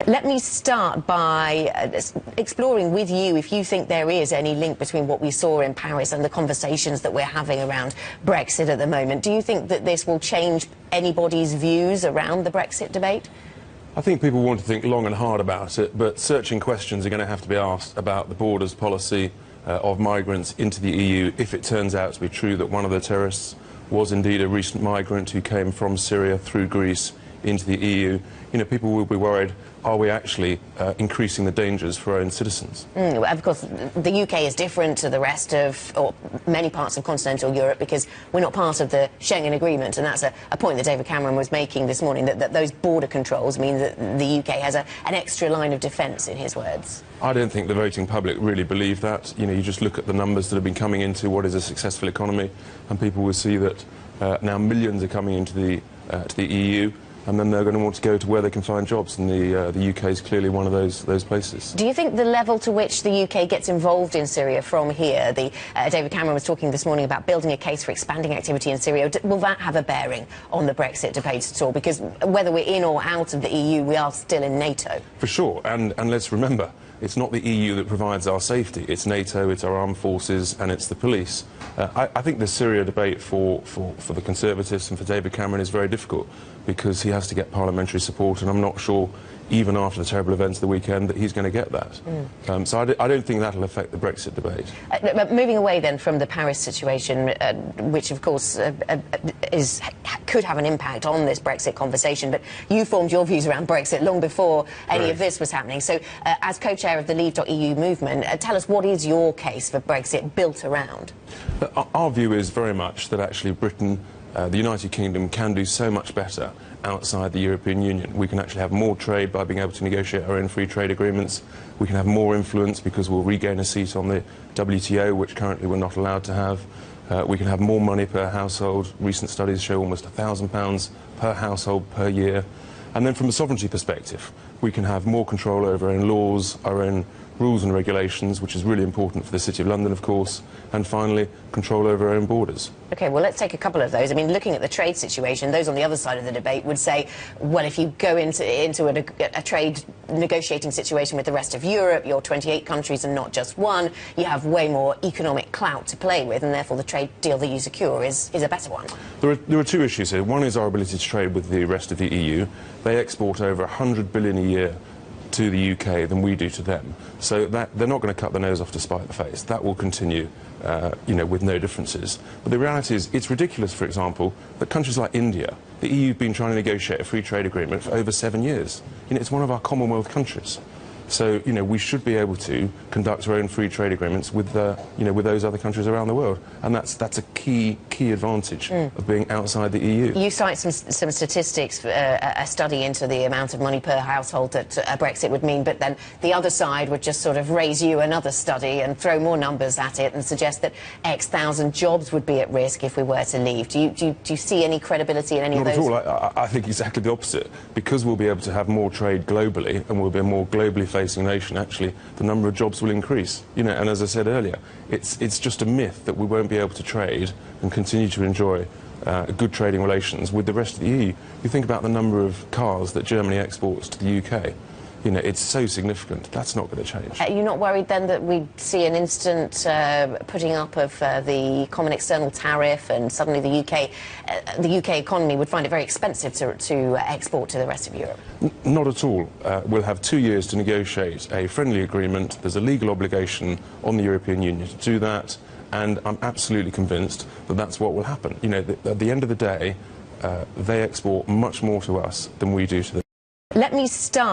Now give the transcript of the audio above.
Let me start by exploring with you if you think there is any link between what we saw in Paris and the conversations that we're having around Brexit at the moment. Do you think that this will change anybody's views around the Brexit debate? I think people want to think long and hard about it, but searching questions are going to have to be asked about the borders policy of migrants into the EU if it turns out to be true that one of the terrorists was indeed a recent migrant who came from Syria through Greece into the EU. You know, people will be worried, are we actually increasing the dangers for our own citizens? Of course, the UK is different to the rest of, or many parts of continental Europe, because we're not part of the Schengen Agreement, and that's a point that David Cameron was making this morning, that those border controls mean that the UK has an extra line of defence, in his words. I don't think the voting public really believe that. You know, you just look at the numbers that have been coming into what is a successful economy, and people will see that now millions are coming into the EU. And then they're going to want to go to where they can find jobs, and the UK is clearly one of those places. Do you think the level to which the UK gets involved in Syria from here, David Cameron was talking this morning about building a case for expanding activity in Syria, will that have a bearing on the Brexit debate at all? Because whether we're in or out of the EU, we are still in NATO. For sure, and let's remember, it's not the EU that provides our safety, it's NATO, it's our armed forces, and it's the police. I think the Syria debate for the Conservatives and for David Cameron is very difficult, because he has to get parliamentary support, and I'm not sure, even after the terrible events of the weekend, that he's going to get that. So I don't think that'll affect the Brexit debate. But moving away then from the Paris situation, which of course could have an impact on this Brexit conversation, but you formed your views around Brexit long before any of this was happening. So as co-chair of the Leave.eu movement, tell us, what is your case for Brexit built around? Our view is very much that actually Britain, the United Kingdom, can do so much better outside the European Union. We can actually have more trade by being able to negotiate our own free trade agreements. We can have more influence because we'll regain a seat on the WTO, which currently we're not allowed to have. We can have more money per household. Recent studies show almost £1,000 per household per year. And then from a sovereignty perspective, we can have more control over our own laws, our own rules and regulations, which is really important for the City of London, of course, and finally, control over our own borders. OK, well, let's take a couple of those. I mean, looking at the trade situation, those on the other side of the debate would say, well, if you go into a trade negotiating situation with the rest of Europe, you're 28 countries and not just one, you have way more economic clout to play with, and therefore the trade deal that you secure is a better one. There are two issues here. One is our ability to trade with the rest of the EU. They export over £100 billion a year to the UK than we do to them. So that they're not going to cut their nose off to spite the face. That will continue, you know, with no differences. But the reality is, it's ridiculous, for example, that countries like India, the EU have been trying to negotiate a free trade agreement for over 7 years. You know, it's one of our Commonwealth countries. So, you know, we should be able to conduct our own free trade agreements with, you know, with those other countries around the world. And that's a key advantage of being outside the EU. You cite some statistics, a study into the amount of money per household that a Brexit would mean, but then the other side would just sort of raise you another study and throw more numbers at it and suggest that X thousand jobs would be at risk if we were to leave. Do you see any credibility in any of those? Not at all. I think exactly the opposite. Because we'll be able to have more trade globally, and we'll be a more globally facing nation, actually, the number of jobs will increase. You know, and as I said earlier, it's just a myth that we won't be able to trade and continue to enjoy good trading relations with the rest of the EU. You think about the number of cars that Germany exports to the UK. You know, it's so significant. That's not going to change. Are you not worried then that we'd see an instant putting up of the common external tariff, and suddenly the UK economy would find it very expensive to export to the rest of Europe? Not at all. We'll have 2 years to negotiate a friendly agreement. There's a legal obligation on the European Union to do that, and I'm absolutely convinced that that's what will happen. You know, at the end of the day, they export much more to us than we do to them. Let me start